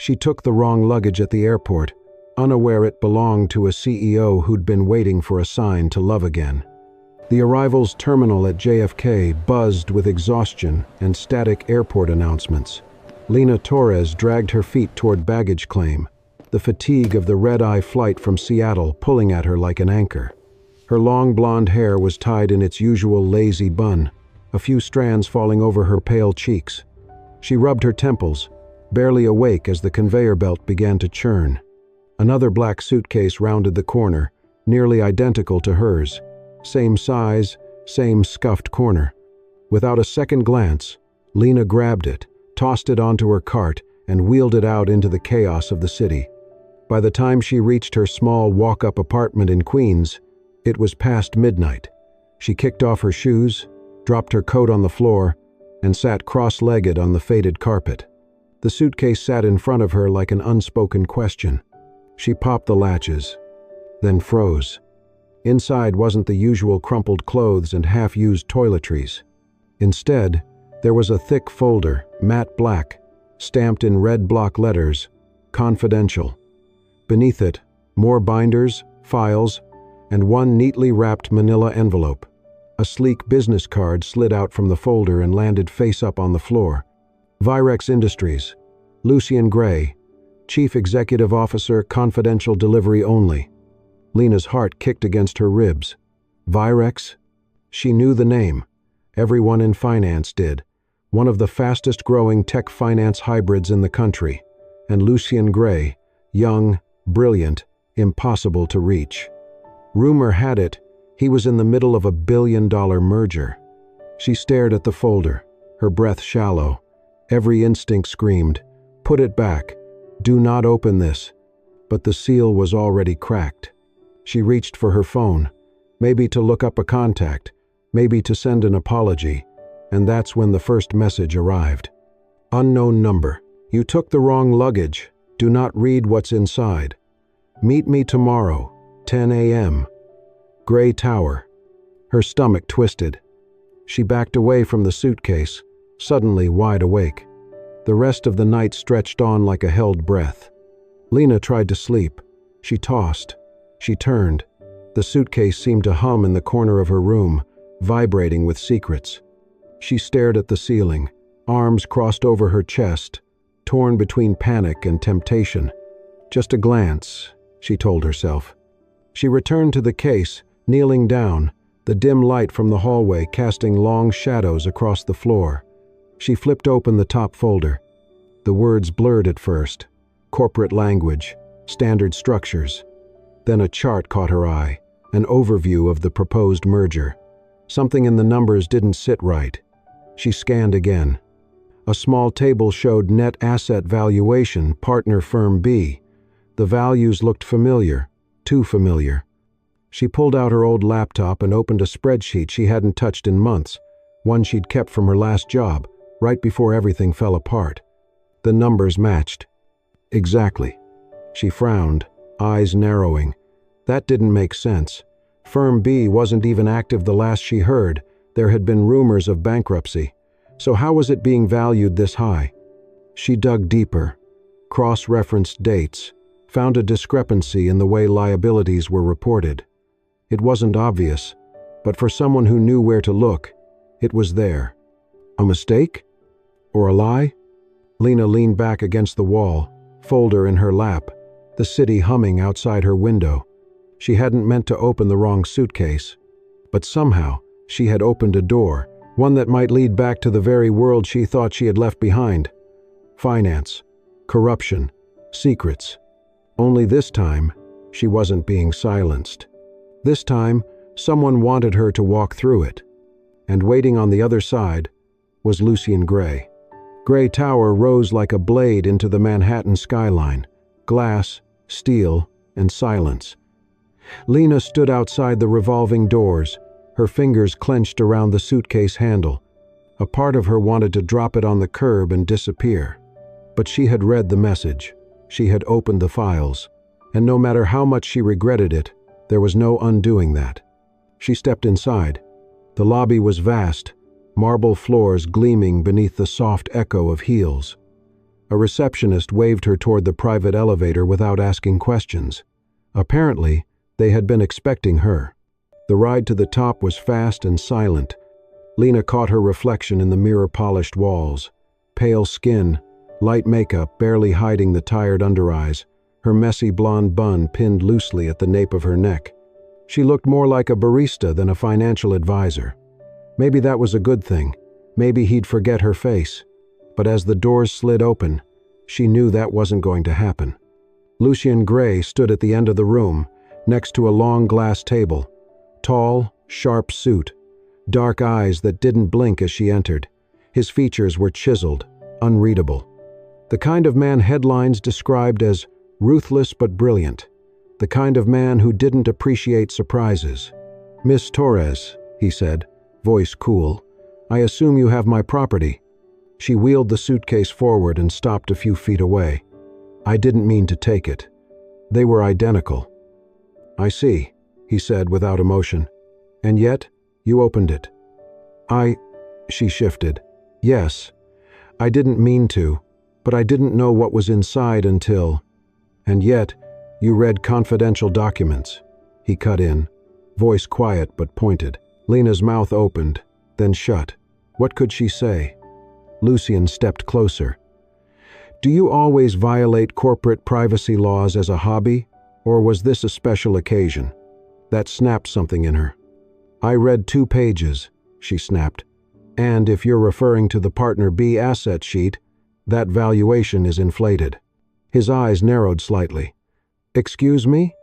She took the wrong luggage at the airport, unaware it belonged to a CEO who'd been waiting for a sign to love again. The arrivals terminal at JFK buzzed with exhaustion and static airport announcements. Lena Torres dragged her feet toward baggage claim, the fatigue of the red-eye flight from Seattle pulling at her like an anchor. Her long blonde hair was tied in its usual lazy bun, a few strands falling over her pale cheeks. She rubbed her temples, barely awake as the conveyor belt began to churn. Another black suitcase rounded the corner, nearly identical to hers. Same size, same scuffed corner. Without a second glance, Lena grabbed it, tossed it onto her cart, and wheeled it out into the chaos of the city. By the time she reached her small walk-up apartment in Queens, it was past midnight. She kicked off her shoes, dropped her coat on the floor, and sat cross-legged on the faded carpet. The suitcase sat in front of her like an unspoken question. She popped the latches, then froze. Inside wasn't the usual crumpled clothes and half-used toiletries. Instead, there was a thick folder, matte black, stamped in red block letters, "Confidential." Beneath it, more binders, files, and one neatly wrapped manila envelope. A sleek business card slid out from the folder and landed face up on the floor. Virex Industries, Lucian Gray, Chief Executive Officer, confidential delivery only. Lena's heart kicked against her ribs. Virex? She knew the name. Everyone in finance did. One of the fastest-growing tech finance hybrids in the country. And Lucian Gray, young, brilliant, impossible to reach. Rumor had it, he was in the middle of a billion-dollar merger. She stared at the folder, her breath shallow. Every instinct screamed, "Put it back. Do not open this." But the seal was already cracked. She reached for her phone, maybe to look up a contact, maybe to send an apology, and that's when the first message arrived. Unknown number. You took the wrong luggage. Do not read what's inside. Meet me tomorrow, 10 a.m. Gray Tower. Her stomach twisted. She backed away from the suitcase, suddenly wide awake. The rest of the night stretched on like a held breath. Lena tried to sleep. She tossed. She turned. The suitcase seemed to hum in the corner of her room, vibrating with secrets. She stared at the ceiling, arms crossed over her chest, torn between panic and temptation. Just a glance, she told herself. She returned to the case, kneeling down, the dim light from the hallway casting long shadows across the floor. She flipped open the top folder. The words blurred at first. Corporate language, standard structures. Then a chart caught her eye, an overview of the proposed merger. Something in the numbers didn't sit right. She scanned again. A small table showed net asset valuation, partner firm B. The values looked familiar, too familiar. She pulled out her old laptop and opened a spreadsheet she hadn't touched in months, one she'd kept from her last job, right before everything fell apart. The numbers matched. Exactly. She frowned, eyes narrowing. That didn't make sense. Firm B wasn't even active the last she heard. There had been rumors of bankruptcy. So how was it being valued this high? She dug deeper, cross-referenced dates, found a discrepancy in the way liabilities were reported. It wasn't obvious, but for someone who knew where to look, it was there. A mistake? Or a lie? Lena leaned back against the wall, folder in her lap, the city humming outside her window. She hadn't meant to open the wrong suitcase, but somehow she had opened a door, one that might lead back to the very world she thought she had left behind. Finance, corruption, secrets. Only this time, she wasn't being silenced. This time, someone wanted her to walk through it. And waiting on the other side was Lucian Gray. Gray Tower rose like a blade into the Manhattan skyline. Glass, steel, and silence. Lena stood outside the revolving doors, her fingers clenched around the suitcase handle. A part of her wanted to drop it on the curb and disappear. But she had read the message. She had opened the files. And no matter how much she regretted it, there was no undoing that. She stepped inside. The lobby was vast, marble floors gleaming beneath the soft echo of heels. A receptionist waved her toward the private elevator without asking questions. Apparently, they had been expecting her. The ride to the top was fast and silent. Lena caught her reflection in the mirror-polished walls. Pale skin, light makeup barely hiding the tired under-eyes, her messy blonde bun pinned loosely at the nape of her neck. She looked more like a barista than a financial advisor. Maybe that was a good thing. Maybe he'd forget her face. But as the doors slid open, she knew that wasn't going to happen. Lucian Gray stood at the end of the room, next to a long glass table. Tall, sharp suit, dark eyes that didn't blink as she entered. His features were chiseled, unreadable. The kind of man headlines described as ruthless but brilliant. The kind of man who didn't appreciate surprises. "Miss Torres," he said, voice cool, "I assume you have my property." She wheeled the suitcase forward and stopped a few feet away. "I didn't mean to take it. They were identical." "I see," he said without emotion. "And yet, you opened it." She shifted. "Yes, I didn't mean to, but I didn't know what was inside until... And yet, you read confidential documents." He cut in, voice quiet but pointed. Lena's mouth opened, then shut. What could she say? Lucian stepped closer. "Do you always violate corporate privacy laws as a hobby, or was this a special occasion?" That snapped something in her. "I read 2 pages, she snapped. "And if you're referring to the Partner B asset sheet, that valuation is inflated." His eyes narrowed slightly. "Excuse me?"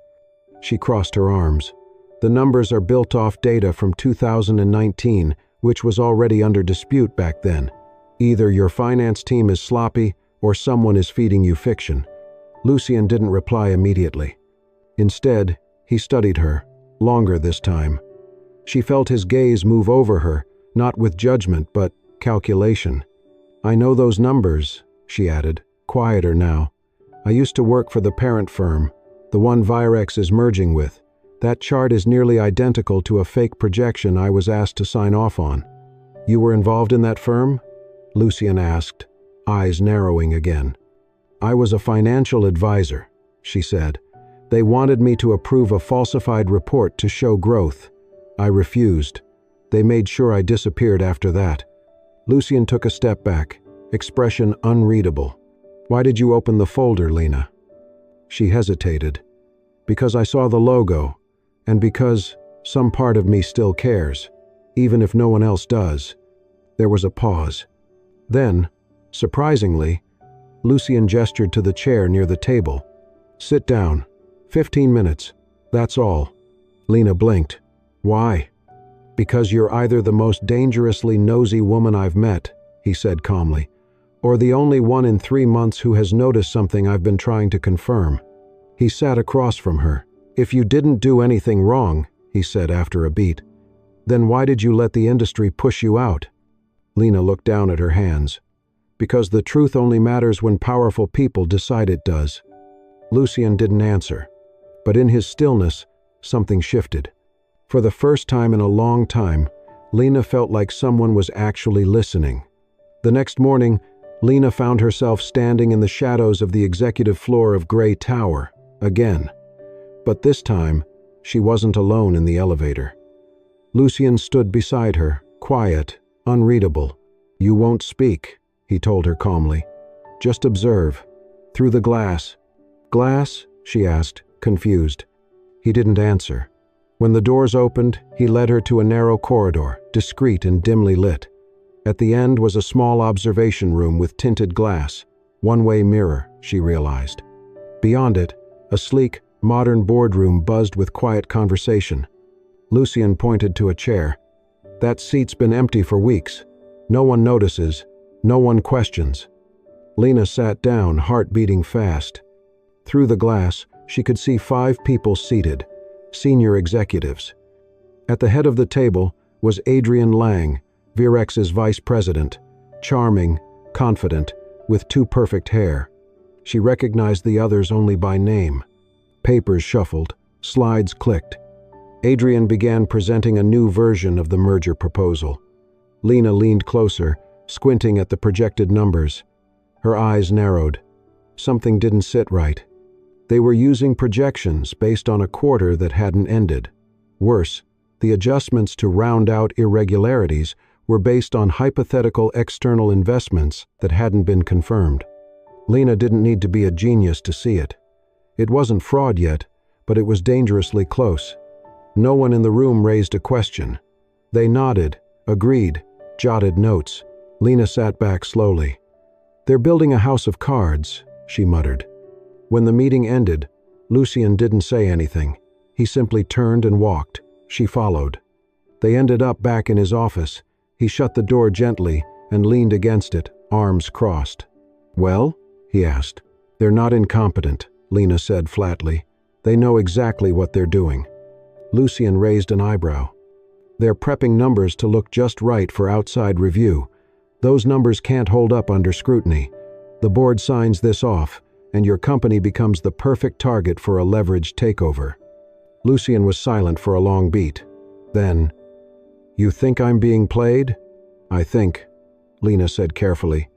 She crossed her arms. "The numbers are built off data from 2019, which was already under dispute back then. Either your finance team is sloppy, or someone is feeding you fiction." Lucian didn't reply immediately. Instead, he studied her, longer this time. She felt his gaze move over her, not with judgment, but calculation. "I know those numbers," she added, quieter now. "I used to work for the parent firm, the one Virex is merging with. That chart is nearly identical to a fake projection I was asked to sign off on." "You were involved in that firm?" Lucian asked, eyes narrowing again. "I was a financial advisor," she said. "They wanted me to approve a falsified report to show growth. I refused. They made sure I disappeared after that." Lucian took a step back, expression unreadable. "Why did you open the folder, Lena?" She hesitated. "Because I saw the logo, and because some part of me still cares, even if no one else does." There was a pause. Then, surprisingly, Lucian gestured to the chair near the table. "Sit down. 15 minutes. That's all." Lena blinked. "Why?" "Because you're either the most dangerously nosy woman I've met," he said calmly, "or the only one in 3 months who has noticed something I've been trying to confirm." He sat across from her. "If you didn't do anything wrong," he said after a beat, "then why did you let the industry push you out?" Lena looked down at her hands. "Because the truth only matters when powerful people decide it does." Lucian didn't answer, but in his stillness, something shifted. For the first time in a long time, Lena felt like someone was actually listening. The next morning, Lena found herself standing in the shadows of the executive floor of Gray Tower, again. But this time, she wasn't alone in the elevator. Lucian stood beside her, quiet, unreadable. "You won't speak," he told her calmly. "Just observe. Through the glass." "Glass?" she asked, confused. He didn't answer. When the doors opened, he led her to a narrow corridor, discreet and dimly lit. At the end was a small observation room with tinted glass. One-way mirror, she realized. Beyond it, a sleek, modern boardroom buzzed with quiet conversation. Lucian pointed to a chair. "That seat's been empty for weeks. No one notices. No one questions." Lena sat down, heart beating fast. Through the glass, she could see 5 people seated, senior executives. At the head of the table was Adrian Lang, Virex's vice president, charming, confident, with too perfect hair. She recognized the others only by name. Papers shuffled, slides clicked. Adrian began presenting a new version of the merger proposal. Lena leaned closer, squinting at the projected numbers. Her eyes narrowed. Something didn't sit right. They were using projections based on a quarter that hadn't ended. Worse, the adjustments to round out irregularities were based on hypothetical external investments that hadn't been confirmed. Lena didn't need to be a genius to see it. It wasn't fraud yet, but it was dangerously close. No one in the room raised a question. They nodded, agreed, jotted notes. Lena sat back slowly. "They're building a house of cards," she muttered. When the meeting ended, Lucien didn't say anything. He simply turned and walked. She followed. They ended up back in his office. He shut the door gently and leaned against it, arms crossed. "Well?" he asked. "They're not incompetent," Lena said flatly. "They know exactly what they're doing." Lucien raised an eyebrow. "They're prepping numbers to look just right for outside review. Those numbers can't hold up under scrutiny. The board signs this off, and your company becomes the perfect target for a leveraged takeover." Lucien was silent for a long beat. Then, "You think I'm being played?" "I think," Lena said carefully.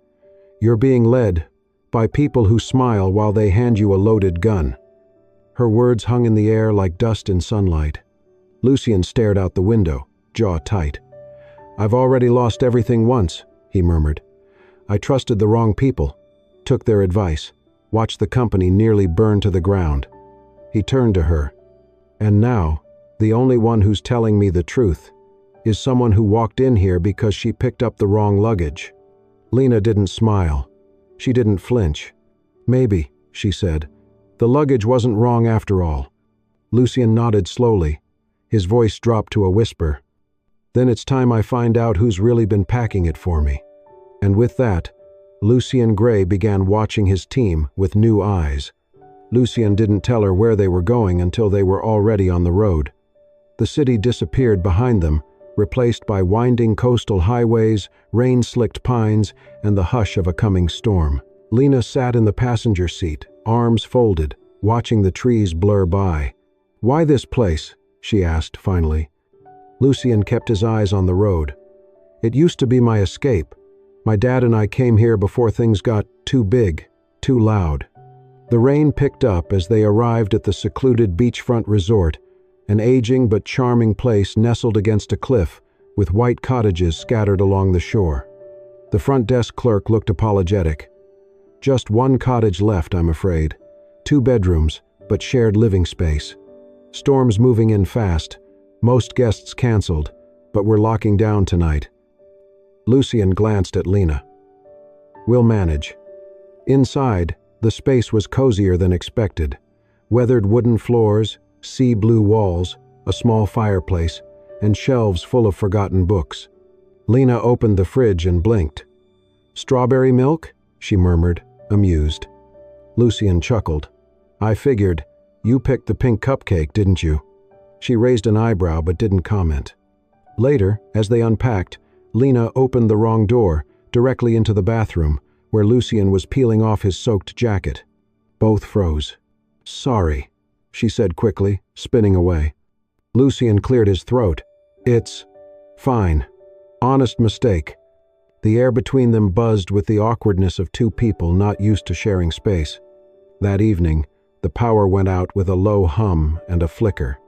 "You're being led by people who smile while they hand you a loaded gun." Her words hung in the air like dust in sunlight. Lucien stared out the window, jaw tight. "I've already lost everything once," he murmured. "I trusted the wrong people, took their advice, watched the company nearly burn to the ground." He turned to her. "And now, the only one who's telling me the truth is someone who walked in here because she picked up the wrong luggage." Lena didn't smile. She didn't flinch. "Maybe," she said. "The luggage wasn't wrong after all." Lucien nodded slowly. His voice dropped to a whisper. "Then it's time I find out who's really been packing it for me." And with that, Lucien Gray began watching his team with new eyes. Lucien didn't tell her where they were going until they were already on the road. The city disappeared behind them, replaced by winding coastal highways, rain-slicked pines, and the hush of a coming storm. Lena sat in the passenger seat, arms folded, watching the trees blur by. "Why this place?" she asked finally. Lucien kept his eyes on the road. "It used to be my escape. My dad and I came here before things got too big, too loud." The rain picked up as they arrived at the secluded beachfront resort, an aging but charming place nestled against a cliff with white cottages scattered along the shore. The front desk clerk looked apologetic. "Just one cottage left, I'm afraid. 2 bedrooms, but shared living space. Storm's moving in fast. Most guests canceled, but we're locking down tonight." Lucien glanced at Lena. "We'll manage." Inside, the space was cozier than expected. Weathered wooden floors, sea blue walls, a small fireplace, and shelves full of forgotten books. Lena opened the fridge and blinked. "Strawberry milk?" she murmured, amused. Lucien chuckled. "I figured. You picked the pink cupcake, didn't you?" She raised an eyebrow but didn't comment. Later, as they unpacked, Lena opened the wrong door, directly into the bathroom, where Lucien was peeling off his soaked jacket. Both froze. "Sorry," she said quickly, spinning away. Lucien cleared his throat. "It's fine. Honest mistake." The air between them buzzed with the awkwardness of 2 people not used to sharing space. That evening, the power went out with a low hum and a flicker.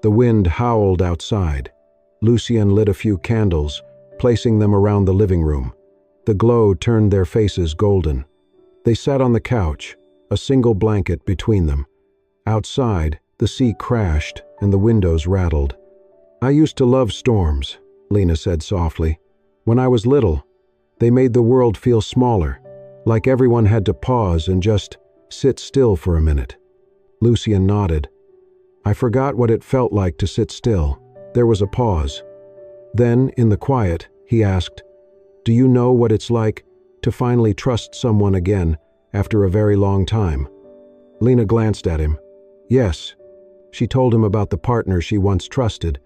The wind howled outside. Lucien lit a few candles, placing them around the living room. The glow turned their faces golden. They sat on the couch, a single blanket between them. Outside, the sea crashed and the windows rattled. "I used to love storms," Lena said softly. "When I was little, they made the world feel smaller, like everyone had to pause and just sit still for a minute." Lucien nodded. "I forgot what it felt like to sit still." There was a pause. Then, in the quiet, he asked, "Do you know what it's like to finally trust someone again after a very long time?" Lena glanced at him. Yes. She told him about the partner she once trusted,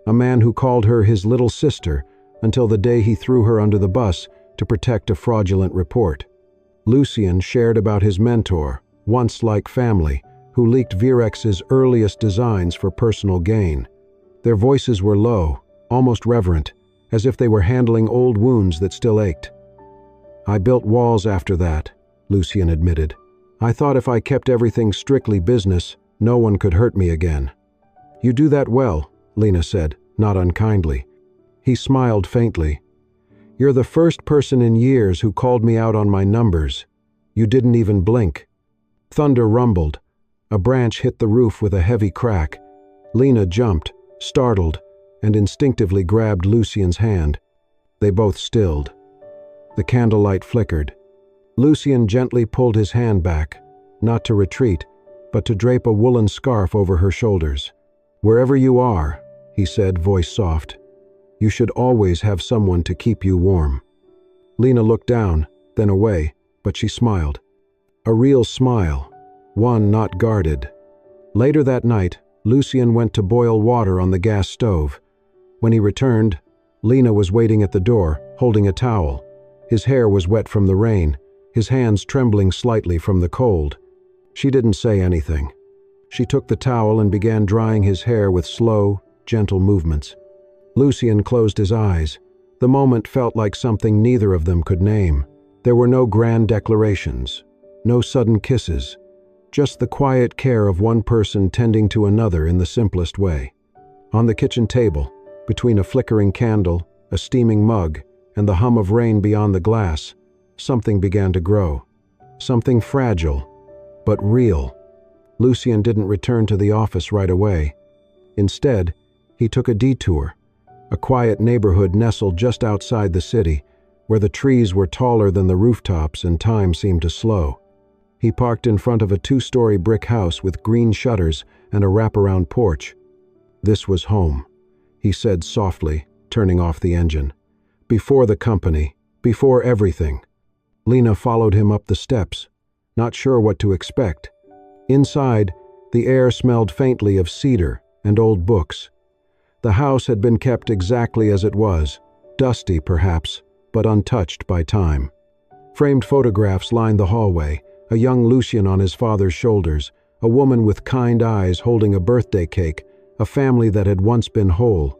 a man who called her his little sister until the day he threw her under the bus to protect a fraudulent report. Lucien shared about his mentor, once like family, who leaked Virex's earliest designs for personal gain. Their voices were low, almost reverent, as if they were handling old wounds that still ached. I built walls after that, Lucian admitted. I thought if I kept everything strictly business, no one could hurt me again. You do that well, Lena said, not unkindly. He smiled faintly. You're the first person in years who called me out on my numbers. You didn't even blink. Thunder rumbled. A branch hit the roof with a heavy crack. Lena jumped, startled, and instinctively grabbed Lucian's hand. They both stilled. The candlelight flickered. Lucian gently pulled his hand back, not to retreat, but to drape a woolen scarf over her shoulders. Wherever you are, he said, voice soft, you should always have someone to keep you warm. Lena looked down, then away, but she smiled. A real smile, one not guarded. Later that night, Lucian went to boil water on the gas stove. When he returned, Lena was waiting at the door, holding a towel. His hair was wet from the rain, his hands trembling slightly from the cold. She didn't say anything. She took the towel and began drying his hair with slow, gentle movements. Lucian closed his eyes. The moment felt like something neither of them could name. There were no grand declarations, no sudden kisses, just the quiet care of one person tending to another in the simplest way. On the kitchen table, between a flickering candle, a steaming mug, and the hum of rain beyond the glass, something began to grow. Something fragile, but real. Lucian didn't return to the office right away. Instead, he took a detour, a quiet neighborhood nestled just outside the city, where the trees were taller than the rooftops and time seemed to slow. He parked in front of a 2-story brick house with green shutters and a wraparound porch. This was home, he said softly, turning off the engine. Before the company, before everything. Lena followed him up the steps, not sure what to expect. Inside, the air smelled faintly of cedar and old books. The house had been kept exactly as it was, dusty perhaps, but untouched by time. Framed photographs lined the hallway, a young Lucian on his father's shoulders, a woman with kind eyes holding a birthday cake, a family that had once been whole.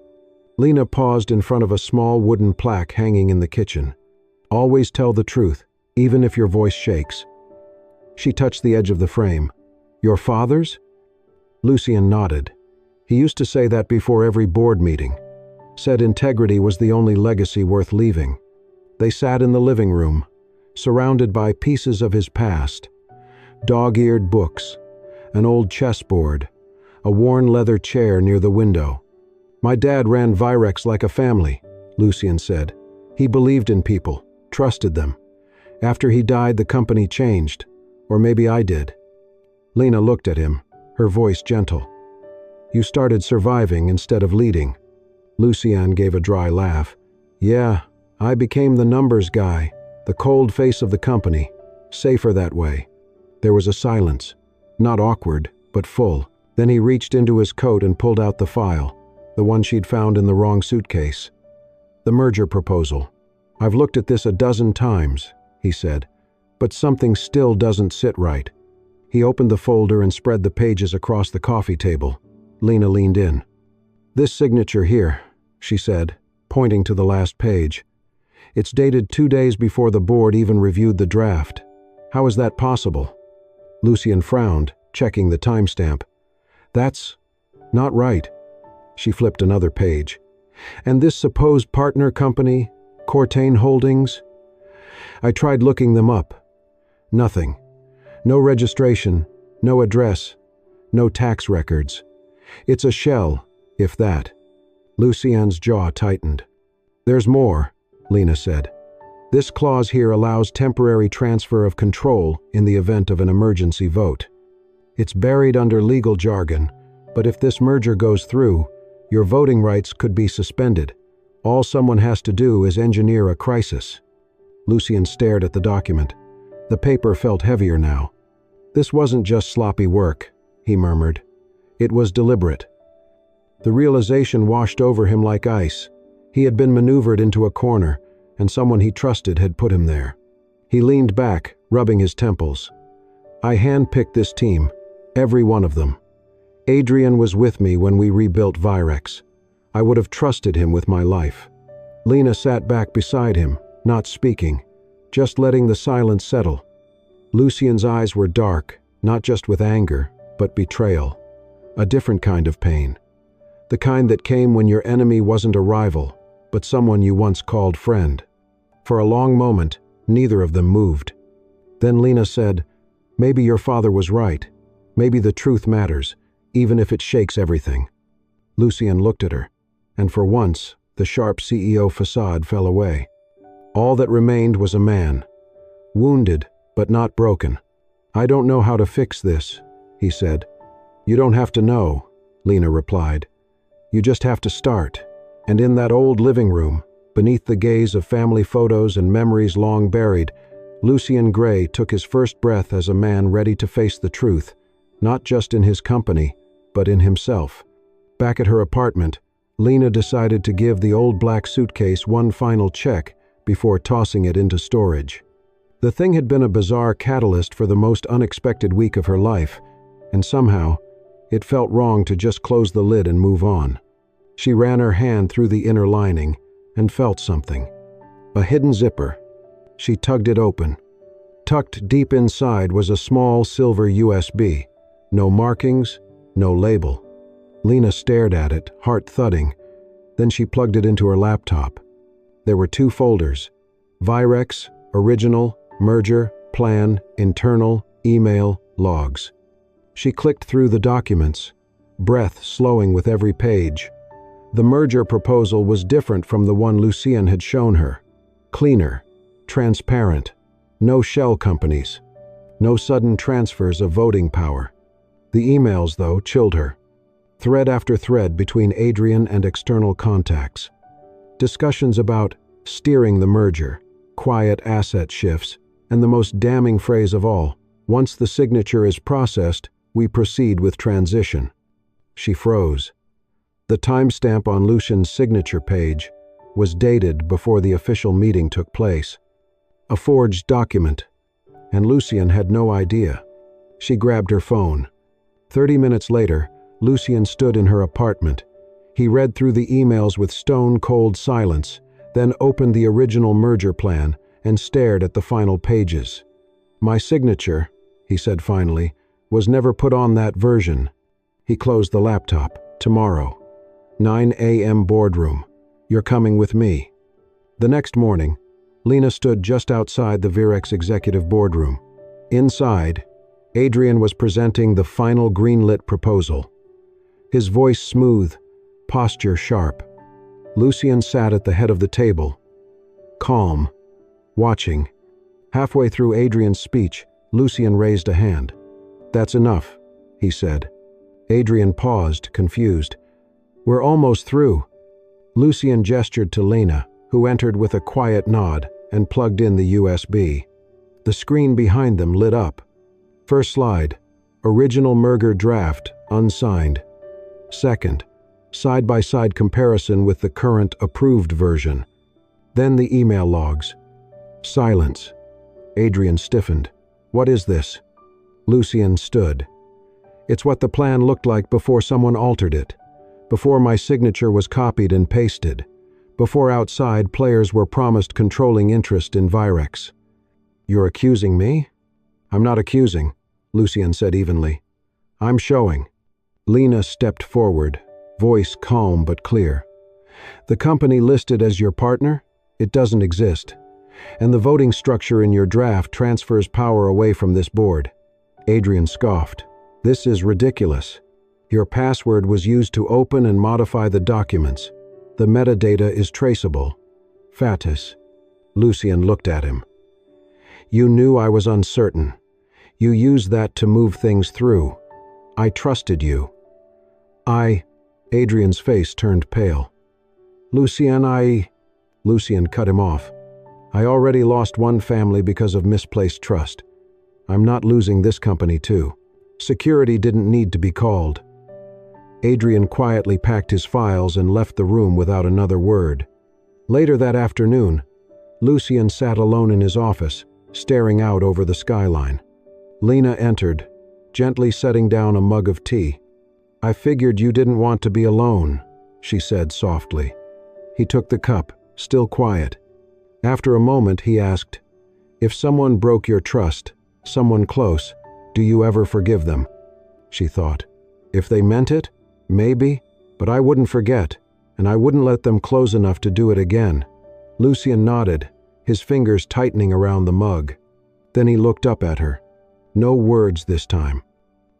Lena paused in front of a small wooden plaque hanging in the kitchen. Always tell the truth, even if your voice shakes. She touched the edge of the frame. Your father's? Lucian nodded. He used to say that before every board meeting. Said integrity was the only legacy worth leaving. They sat in the living room, surrounded by pieces of his past. Dog-eared books, an old chessboard, a worn leather chair near the window. My dad ran Virex like a family, Lucian said. He believed in people, trusted them. After he died, the company changed. Or maybe I did. Lena looked at him, her voice gentle. You started surviving instead of leading. Lucian gave a dry laugh. Yeah, I became the numbers guy, the cold face of the company. Safer that way. There was a silence, not awkward, but full. Then he reached into his coat and pulled out the file, the one she'd found in the wrong suitcase. The merger proposal. I've looked at this a dozen times, he said, but something still doesn't sit right. He opened the folder and spread the pages across the coffee table. Lena leaned in. This signature here, she said, pointing to the last page. It's dated 2 days before the board even reviewed the draft. How is that possible? Lucian frowned, checking the timestamp. That's not right. She flipped another page. And this supposed partner company, Cortain Holdings? I tried looking them up. Nothing. No registration, no address, no tax records. It's a shell, if that. Lucian's jaw tightened. There's more, Lena said. This clause here allows temporary transfer of control in the event of an emergency vote. It's buried under legal jargon, but if this merger goes through, your voting rights could be suspended. All someone has to do is engineer a crisis. Lucian stared at the document. The paper felt heavier now. This wasn't just sloppy work, he murmured. It was deliberate. The realization washed over him like ice. He had been maneuvered into a corner, and someone he trusted had put him there. He leaned back, rubbing his temples. I handpicked this team, every one of them. Adrian was with me when we rebuilt Virex. I would have trusted him with my life. Lena sat back beside him, not speaking, just letting the silence settle. Lucian's eyes were dark, not just with anger, but betrayal. A different kind of pain. The kind that came when your enemy wasn't a rival, but someone you once called friend. For a long moment, neither of them moved. Then Lena said, "Maybe your father was right. Maybe the truth matters, even if it shakes everything." Lucian looked at her, and for once, the sharp CEO facade fell away. All that remained was a man, wounded but not broken. "I don't know how to fix this," he said. "You don't have to know," Lena replied. "You just have to start." And in that old living room, beneath the gaze of family photos and memories long buried, Lucian Gray took his first breath as a man ready to face the truth, not just in his company, but in himself. Back at her apartment, Lena decided to give the old black suitcase one final check before tossing it into storage. The thing had been a bizarre catalyst for the most unexpected week of her life, and somehow, it felt wrong to just close the lid and move on. She ran her hand through the inner lining and felt something. A hidden zipper. She tugged it open. Tucked deep inside was a small silver USB. No markings, no label. Lena stared at it, heart thudding. Then she plugged it into her laptop. There were 2 folders: Virex, Original, Merger, Plan, Internal, Email, Logs. She clicked through the documents, breath slowing with every page. The merger proposal was different from the one Lucian had shown her. Cleaner, transparent, no shell companies, no sudden transfers of voting power. The emails, though, chilled her. Thread after thread between Adrian and external contacts. Discussions about steering the merger, quiet asset shifts, and the most damning phrase of all, "Once the signature is processed, we proceed with transition." She froze. The timestamp on Lucian's signature page was dated before the official meeting took place. A forged document, and Lucian had no idea. She grabbed her phone. 30 minutes later, Lucian stood in her apartment. He read through the emails with stone-cold silence, then opened the original merger plan and stared at the final pages. "My signature," he said finally, "was never put on that version." He closed the laptop. "Tomorrow. 9 a.m. boardroom. You're coming with me." The next morning, Lena stood just outside the Virex executive boardroom. Inside, Adrian was presenting the final green-lit proposal. His voice smooth, posture sharp. Lucian sat at the head of the table, calm, watching. Halfway through Adrian's speech, Lucian raised a hand. "That's enough," he said. Adrian paused, confused. "We're almost through." Lucian gestured to Lena, who entered with a quiet nod and plugged in the USB. The screen behind them lit up. First slide, original merger draft, unsigned. Second, side-by-side comparison with the current approved version. Then the email logs. Silence. Adrian stiffened. "What is this?" Lucian stood. "It's what the plan looked like before someone altered it. Before my signature was copied and pasted. Before outside players were promised controlling interest in Virex." "You're accusing me?" "I'm not accusing," Lucian said evenly. "I'm showing." Lena stepped forward, voice calm but clear. "The company listed as your partner? It doesn't exist. And the voting structure in your draft transfers power away from this board." Adrian scoffed. "This is ridiculous. Your password was used to open and modify the documents. The metadata is traceable." "Fatis." Lucian looked at him. "You knew I was uncertain. You used that to move things through. I trusted you." Adrian's face turned pale. Lucian cut him off. "I already lost one family because of misplaced trust. I'm not losing this company too. Security didn't need to be called." Adrian quietly packed his files and left the room without another word. Later that afternoon, Lucian sat alone in his office, staring out over the skyline. Lena entered, gently setting down a mug of tea. "I figured you didn't want to be alone," she said softly. He took the cup, still quiet. After a moment, he asked, If someone broke your trust, someone close, do you ever forgive them? She thought. If they meant it, maybe, but I wouldn't forget, and I wouldn't let them close enough to do it again. Lucien nodded, his fingers tightening around the mug. Then he looked up at her. No words this time.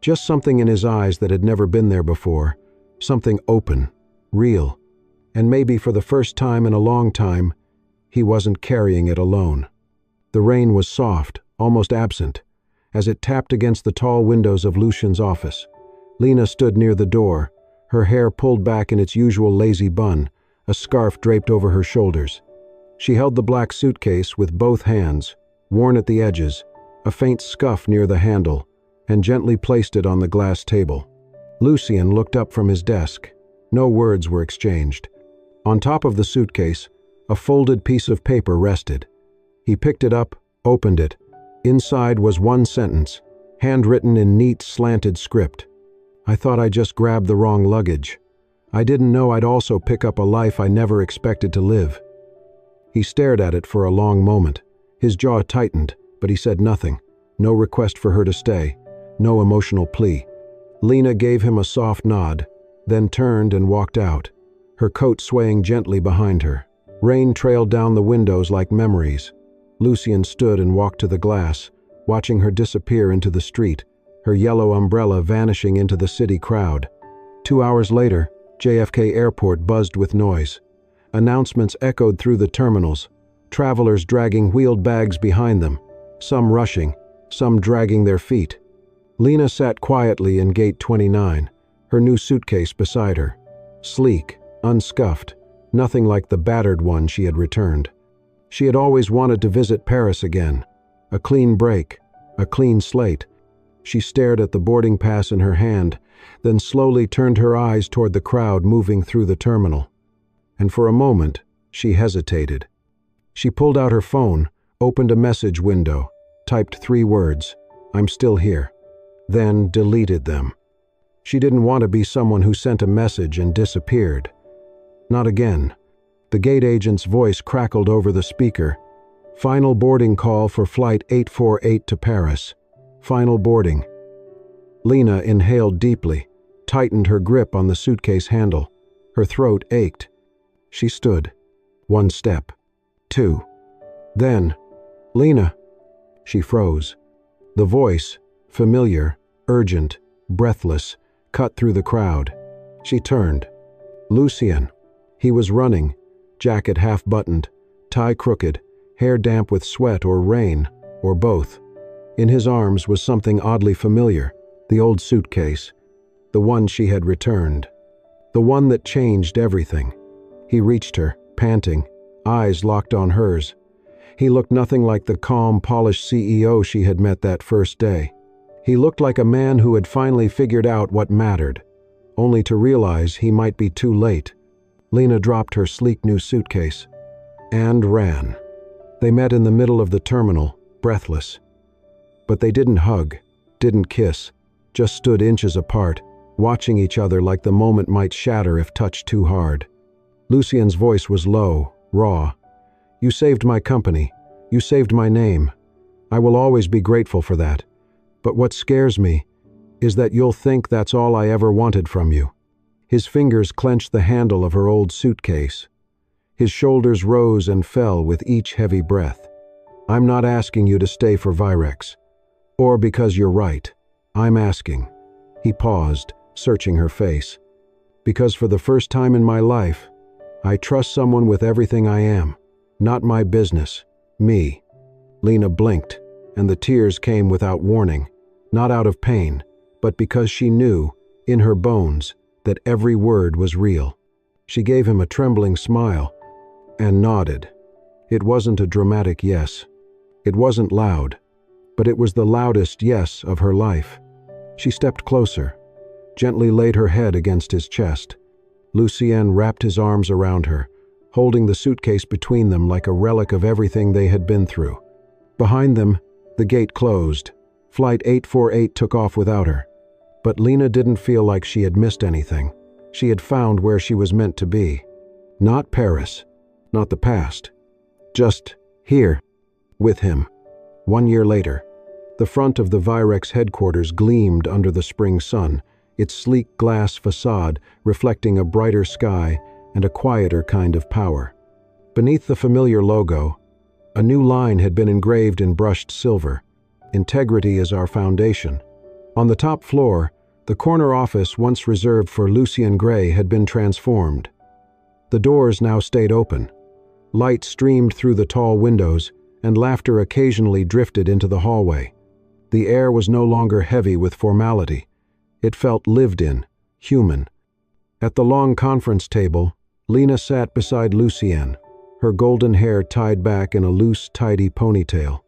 Just something in his eyes that had never been there before. Something open, real. And maybe for the first time in a long time, he wasn't carrying it alone. The rain was soft, almost absent, as it tapped against the tall windows of Lucien's office. Lena stood near the door, her hair pulled back in its usual lazy bun, a scarf draped over her shoulders. She held the black suitcase with both hands, worn at the edges, a faint scuff near the handle, and gently placed it on the glass table. Lucien looked up from his desk. No words were exchanged. On top of the suitcase, a folded piece of paper rested. He picked it up, opened it. Inside was one sentence, handwritten in neat, slanted script. I thought I just grabbed the wrong luggage. I didn't know I'd also pick up a life I never expected to live. He stared at it for a long moment. His jaw tightened, but he said nothing. No request for her to stay. No emotional plea. Lena gave him a soft nod, then turned and walked out, her coat swaying gently behind her. Rain trailed down the windows like memories. Lucien stood and walked to the glass, watching her disappear into the street, her yellow umbrella vanishing into the city crowd. 2 hours later, JFK Airport buzzed with noise. Announcements echoed through the terminals, travelers dragging wheeled bags behind them, some rushing, some dragging their feet. Lena sat quietly in gate 29, her new suitcase beside her. Sleek, unscuffed, nothing like the battered one she had returned. She had always wanted to visit Paris again. A clean break, a clean slate. She stared at the boarding pass in her hand, then slowly turned her eyes toward the crowd moving through the terminal. And for a moment, she hesitated. She pulled out her phone, opened a message window, typed 3 words, "I'm still here," then deleted them. She didn't want to be someone who sent a message and disappeared. Not again. The gate agent's voice crackled over the speaker. "Final boarding call for flight 848 to Paris. Final boarding." Lena inhaled deeply, tightened her grip on the suitcase handle. Her throat ached. She stood. 1 step. 2. Then, "Lena." She froze. The voice, familiar, urgent, breathless, cut through the crowd. She turned. Lucien. He was running, jacket half-buttoned, tie crooked, hair damp with sweat or rain, or both. In his arms was something oddly familiar, the old suitcase, the one she had returned, the one that changed everything. He reached her, panting, eyes locked on hers. He looked nothing like the calm, polished CEO she had met that first day. He looked like a man who had finally figured out what mattered, only to realize he might be too late. Lena dropped her sleek new suitcase and ran. They met in the middle of the terminal, breathless. But they didn't hug, didn't kiss, just stood inches apart, watching each other like the moment might shatter if touched too hard. Lucien's voice was low, raw. "You saved my company. You saved my name. I will always be grateful for that. But what scares me is that you'll think that's all I ever wanted from you." His fingers clenched the handle of her old suitcase. His shoulders rose and fell with each heavy breath. "I'm not asking you to stay for Virex. Or because you're right. I'm asking." He paused, searching her face. "Because for the first time in my life, I trust someone with everything I am. Not my business. Me." Lena blinked, and the tears came without warning, not out of pain, but because she knew, in her bones, that every word was real. She gave him a trembling smile and nodded. It wasn't a dramatic yes. It wasn't loud, but it was the loudest yes of her life. She stepped closer, gently laid her head against his chest. Lucien wrapped his arms around her, holding the suitcase between them like a relic of everything they had been through. Behind them, the gate closed. Flight 848 took off without her. But Lena didn't feel like she had missed anything. She had found where she was meant to be. Not Paris, not the past. Just here, with him. 1 year later, the front of the Virex headquarters gleamed under the spring sun, its sleek glass facade reflecting a brighter sky and a quieter kind of power. Beneath the familiar logo, a new line had been engraved in brushed silver. "Integrity is our foundation." On the top floor, the corner office once reserved for Lucian Gray had been transformed. The doors now stayed open. Light streamed through the tall windows, and laughter occasionally drifted into the hallway. The air was no longer heavy with formality. It felt lived in, human. At the long conference table, Lena sat beside Lucienne, her golden hair tied back in a loose, tidy ponytail.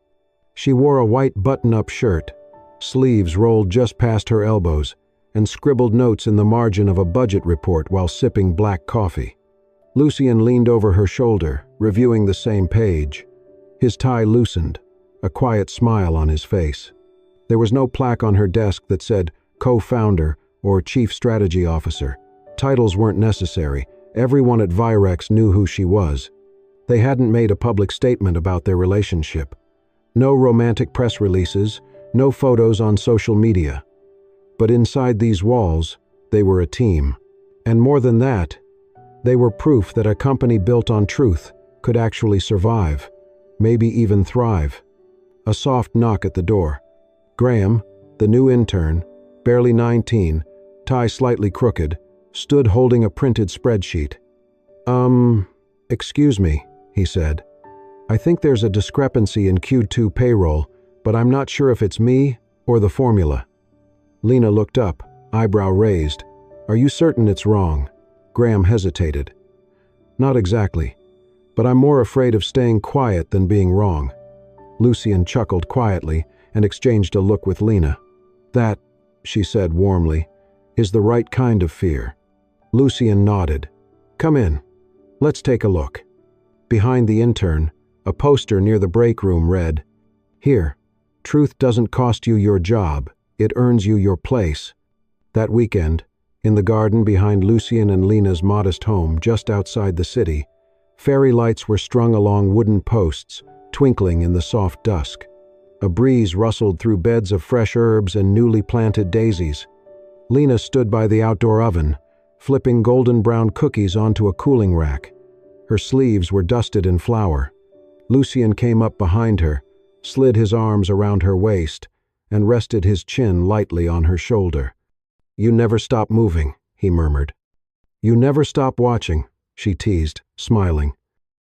She wore a white button-up shirt, sleeves rolled just past her elbows, and scribbled notes in the margin of a budget report while sipping black coffee. Lucian leaned over her shoulder, reviewing the same page. His tie loosened, a quiet smile on his face. There was no plaque on her desk that said co-founder or chief strategy officer. Titles weren't necessary. Everyone at Virex knew who she was. They hadn't made a public statement about their relationship. No romantic press releases, no photos on social media. But inside these walls, they were a team. And more than that, they were proof that a company built on truth could actually survive, maybe even thrive. A soft knock at the door. Graham, the new intern, barely 19, tie slightly crooked, stood holding a printed spreadsheet. Excuse me, he said. "I think there's a discrepancy in Q2 payroll, but I'm not sure if it's me or the formula." Lena looked up, eyebrow raised. "Are you certain it's wrong?" Graham hesitated. "Not exactly, but I'm more afraid of staying quiet than being wrong." Lucian chuckled quietly and exchanged a look with Lena. "That," she said warmly, "is the right kind of fear." Lucian nodded. "Come in. Let's take a look." Behind the intern, a poster near the break room read, "Here, truth doesn't cost you your job, it earns you your place." That weekend, in the garden behind Lucian and Lena's modest home just outside the city, fairy lights were strung along wooden posts, twinkling in the soft dusk. A breeze rustled through beds of fresh herbs and newly planted daisies. Lena stood by the outdoor oven, flipping golden brown cookies onto a cooling rack. Her sleeves were dusted in flour. Lucian came up behind her, slid his arms around her waist, and rested his chin lightly on her shoulder. "You never stop moving," he murmured. "You never stop watching," she teased, smiling.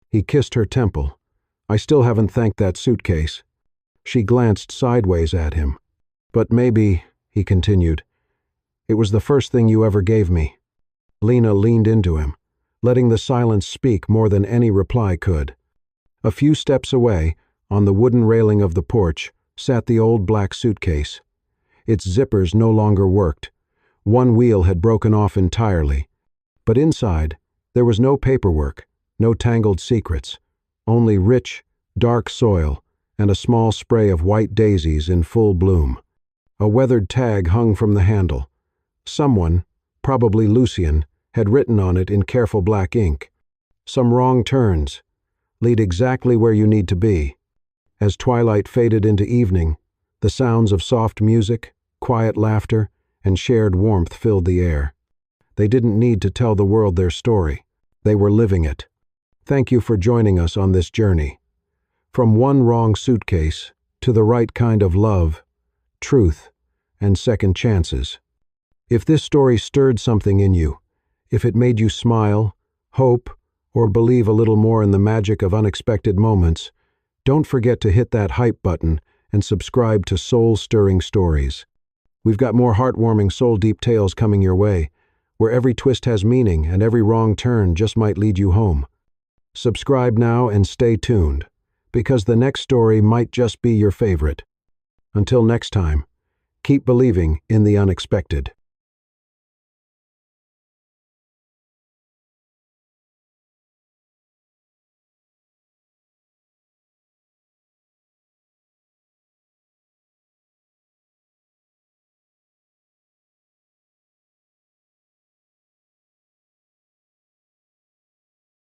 He kissed her temple. "I still haven't thanked that suitcase." She glanced sideways at him. "But maybe," he continued, "it was the first thing you ever gave me." Lena leaned into him, letting the silence speak more than any reply could. A few steps away, on the wooden railing of the porch, sat the old black suitcase. Its zippers no longer worked. One wheel had broken off entirely. But inside, there was no paperwork, no tangled secrets, only rich, dark soil and a small spray of white daisies in full bloom. A weathered tag hung from the handle. Someone, probably Lucian, had written on it in careful black ink, "Some wrong turns. Lead exactly where you need to be." As twilight faded into evening, the sounds of soft music, quiet laughter, and shared warmth filled the air. They didn't need to tell the world their story. They were living it. Thank you for joining us on this journey. From one wrong suitcase to the right kind of love, truth, and second chances. If this story stirred something in you, if it made you smile, hope, or believe a little more in the magic of unexpected moments, don't forget to hit that hype button and subscribe to Soul-Stirring Stories. We've got more heartwarming soul-deep tales coming your way, where every twist has meaning and every wrong turn just might lead you home. Subscribe now and stay tuned, because the next story might just be your favorite. Until next time, keep believing in the unexpected.